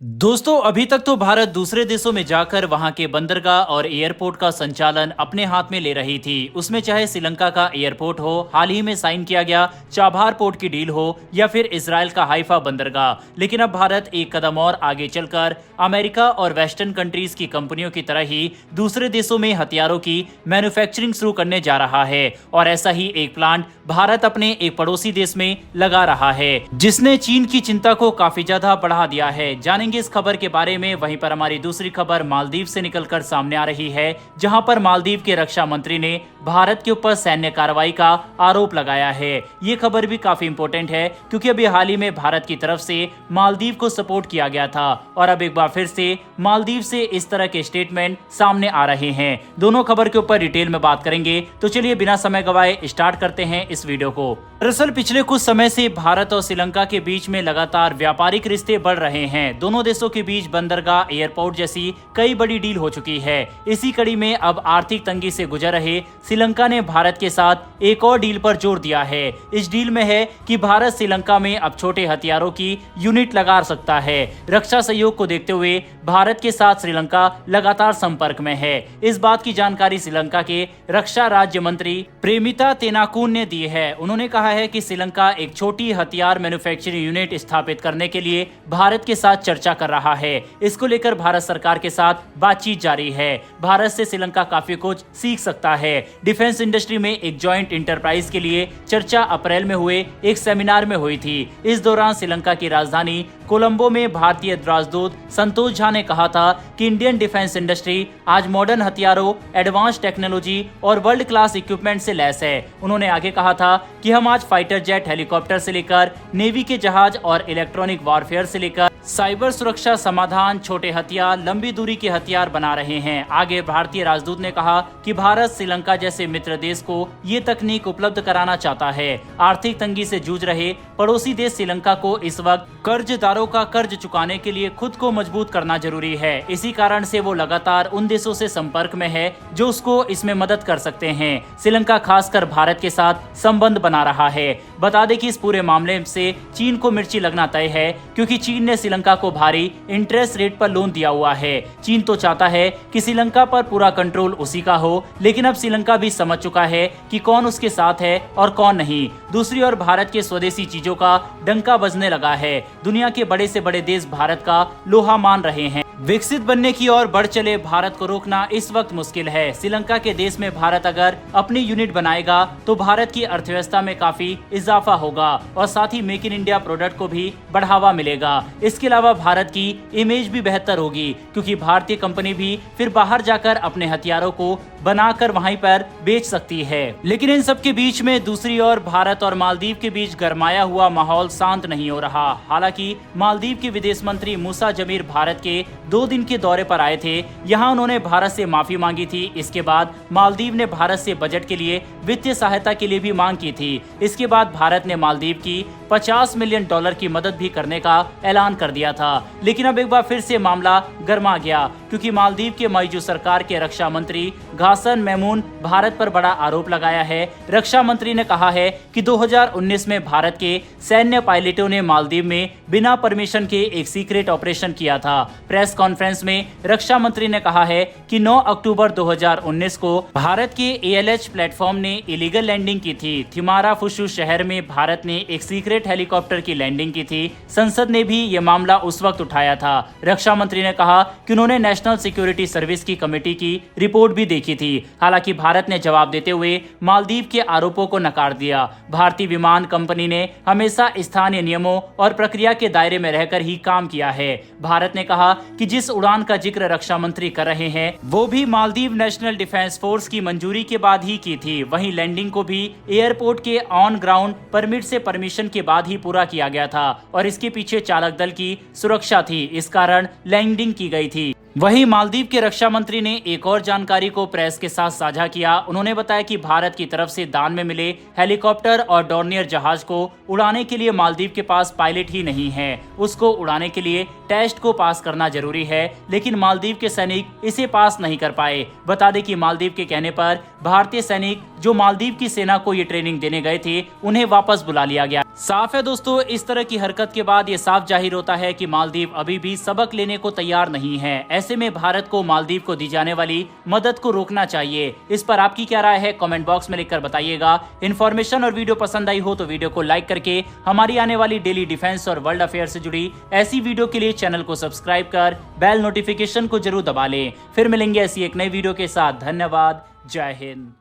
दोस्तों अभी तक तो भारत दूसरे देशों में जाकर वहां के बंदरगाह और एयरपोर्ट का संचालन अपने हाथ में ले रही थी। उसमें चाहे श्रीलंका का एयरपोर्ट हो, हाल ही में साइन किया गया चाबहार पोर्ट की डील हो, या फिर इजराइल का हाइफा बंदरगाह। लेकिन अब भारत एक कदम और आगे चलकर अमेरिका और वेस्टर्न कंट्रीज की कंपनियों की तरह ही दूसरे देशों में हथियारों की मैन्युफैक्चरिंग शुरू करने जा रहा है। और ऐसा ही एक प्लांट भारत अपने एक पड़ोसी देश में लगा रहा है, जिसने चीन की चिंता को काफी ज्यादा बढ़ा दिया है। जानेंगे इस खबर के बारे में। वहीं पर हमारी दूसरी खबर मालदीव से निकलकर सामने आ रही है, जहां पर मालदीव के रक्षा मंत्री ने भारत के ऊपर सैन्य कार्रवाई का आरोप लगाया है। ये खबर भी काफी इंपॉर्टेंट है, क्योंकि अभी हाल ही में भारत की तरफ से मालदीव को सपोर्ट किया गया था और अब एक बार फिर से मालदीव से इस तरह के स्टेटमेंट सामने आ रहे हैं। दोनों खबर के ऊपर डिटेल में बात करेंगे, तो चलिए बिना समय गवाए स्टार्ट करते हैं इस वीडियो को। दरअसल पिछले कुछ समय से भारत और श्रीलंका के बीच में लगातार व्यापारिक रिश्ते बढ़ रहे हैं। दोनों देशों के बीच बंदरगाह, एयरपोर्ट जैसी कई बड़ी डील हो चुकी है। इसी कड़ी में अब आर्थिक तंगी से गुजर रहे श्रीलंका ने भारत के साथ एक और डील पर जोर दिया है। इस डील में है कि भारत श्रीलंका में अब छोटे हथियारों की यूनिट लगा सकता है। रक्षा सहयोग को देखते हुए भारत के साथ श्रीलंका लगातार संपर्क में है। इस बात की जानकारी श्रीलंका के रक्षा राज्य मंत्री प्रेमिता तेनाकून ने दी है। उन्होंने कहा है कि श्रीलंका एक छोटी हथियार मैन्युफैक्चरिंग यूनिट स्थापित करने के लिए भारत के साथ चर्चा कर रहा है। इसको लेकर भारत सरकार के साथ बातचीत जारी है। भारत से श्रीलंका काफी कुछ सीख सकता है। डिफेंस इंडस्ट्री में एक जॉइंट इंटरप्राइज के लिए चर्चा अप्रैल में हुए एक सेमिनार में हुई थी। इस दौरान श्रीलंका की राजधानी कोलंबो में भारतीय राजदूत संतोष झा ने कहा था कि इंडियन डिफेंस इंडस्ट्री आज मॉडर्न हथियारों, एडवांस टेक्नोलॉजी और वर्ल्ड क्लास इक्विपमेंट से लैस है। उन्होंने आगे कहा था कि हम आज फाइटर जेट, हेलीकॉप्टर से लेकर नेवी के जहाज और इलेक्ट्रॉनिक वॉरफेयर से लेकर साइबर सुरक्षा समाधान, छोटे हथियार, लंबी दूरी के हथियार बना रहे हैं। आगे भारतीय राजदूत ने कहा कि भारत श्रीलंका जैसे मित्र देश को ये तकनीक उपलब्ध कराना चाहता है। आर्थिक तंगी से जूझ रहे पड़ोसी देश श्रीलंका को इस वक्त कर्जदारों का कर्ज चुकाने के लिए खुद को मजबूत करना जरूरी है। इसी कारण से वो लगातार उन देशों से संपर्क में है जो उसको इसमें मदद कर सकते हैं। श्रीलंका खासकर भारत के साथ संबंध बना रहा है। बता दें कि इस पूरे मामले से चीन को मिर्ची लगना तय है, क्योंकि चीन ने श्रीलंका को भारी इंटरेस्ट रेट पर लोन दिया हुआ है। चीन तो चाहता है कि श्रीलंका पर पूरा कंट्रोल उसी का हो, लेकिन अब श्रीलंका भी समझ चुका है कि कौन उसके साथ है और कौन नहीं। दूसरी ओर भारत के स्वदेशी चीजों का डंका बजने लगा है। दुनिया के बड़े से बड़े देश भारत का लोहा मान रहे हैं। विकसित बनने की ओर बढ़ चले भारत को रोकना इस वक्त मुश्किल है। श्रीलंका के देश में भारत अगर अपनी यूनिट बनाएगा तो भारत की अर्थव्यवस्था में काफी इजाफा होगा और साथ ही मेक इन इंडिया प्रोडक्ट को भी बढ़ावा मिलेगा। इसके अलावा भारत की इमेज भी बेहतर होगी, क्योंकि भारतीय कंपनी भी फिर बाहर जाकर अपने हथियारों को बनाकर वहीं पर बेच सकती है। लेकिन इन सब के बीच में दूसरी ओर भारत और मालदीव के बीच गरमाया हुआ माहौल शांत नहीं हो रहा। हालांकि मालदीव के विदेश मंत्री मूसा जमीर भारत के 2 दिन के दौरे पर आए थे। यहाँ उन्होंने भारत से माफी मांगी थी। इसके बाद मालदीव ने भारत से बजट के लिए वित्तीय सहायता के लिए भी मांग की थी। इसके बाद भारत ने मालदीव की $50 मिलियन की मदद भी करने का ऐलान कर दिया था। लेकिन अब एक बार फिर से मामला गर्मा गया, क्योंकि मालदीव के मौजूदा सरकार के रक्षा मंत्री घासन मेमून भारत पर बड़ा आरोप लगाया है। रक्षा मंत्री ने कहा है कि 2019 में भारत के सैन्य पायलटों ने मालदीव में बिना परमिशन के एक सीक्रेट ऑपरेशन किया था। प्रेस कॉन्फ्रेंस में रक्षा मंत्री ने कहा है कि 9 अक्टूबर 2019 को भारत के ALH प्लेटफॉर्म ने इलीगल लैंडिंग की थी। थिमारा फुशु शहर में भारत ने एक सीक्रेट हेलीकॉप्टर की लैंडिंग की थी। संसद ने भी ये मामला उस वक्त उठाया था। रक्षा मंत्री ने कहा कि उन्होंने नेशनल सिक्योरिटी सर्विस की कमेटी की रिपोर्ट भी देखी थी। हालांकि भारत ने जवाब देते हुए मालदीव के आरोपों को नकार दिया। भारतीय विमान कंपनी ने हमेशा स्थानीय नियमों और प्रक्रिया के दायरे में रहकर ही काम किया है। भारत ने कहा कि जिस उड़ान का जिक्र रक्षा मंत्री कर रहे हैं वो भी मालदीव नेशनल डिफेंस फोर्स की मंजूरी के बाद ही की थी। वहीं लैंडिंग को भी एयरपोर्ट के ऑन ग्राउंड परमिट से परमिशन के बाद ही पूरा किया गया था और इसके पीछे चालक दल की सुरक्षा थी। इस कारण लैंडिंग की गई थी। वहीं मालदीव के रक्षा मंत्री ने एक और जानकारी को प्रेस के साथ साझा किया। उन्होंने बताया कि भारत की तरफ से दान में मिले हेलीकॉप्टर और डॉर्नियर जहाज को उड़ाने के लिए मालदीव के पास पायलट ही नहीं है। उसको उड़ाने के लिए टेस्ट को पास करना जरूरी है, लेकिन मालदीव के सैनिक इसे पास नहीं कर पाए। बता दें कि मालदीव के कहने पर भारतीय सैनिक जो मालदीव की सेना को ये ट्रेनिंग देने गए थे उन्हें वापस बुला लिया गया। साफ है दोस्तों, इस तरह की हरकत के बाद ये साफ जाहिर होता है कि मालदीव अभी भी सबक लेने को तैयार नहीं है। ऐसे में भारत को मालदीव को दी जाने वाली मदद को रोकना चाहिए। इस पर आपकी क्या राय है, कमेंट बॉक्स में लिखकर बताइएगा। इन्फॉर्मेशन और वीडियो पसंद आई हो तो वीडियो को लाइक करके हमारी आने वाली डेली डिफेंस और वर्ल्ड अफेयर से जुड़ी ऐसी वीडियो के लिए चैनल को सब्सक्राइब कर बेल नोटिफिकेशन को जरूर दबा लें। फिर मिलेंगे ऐसी एक नई वीडियो के साथ। धन्यवाद। जय हिंद।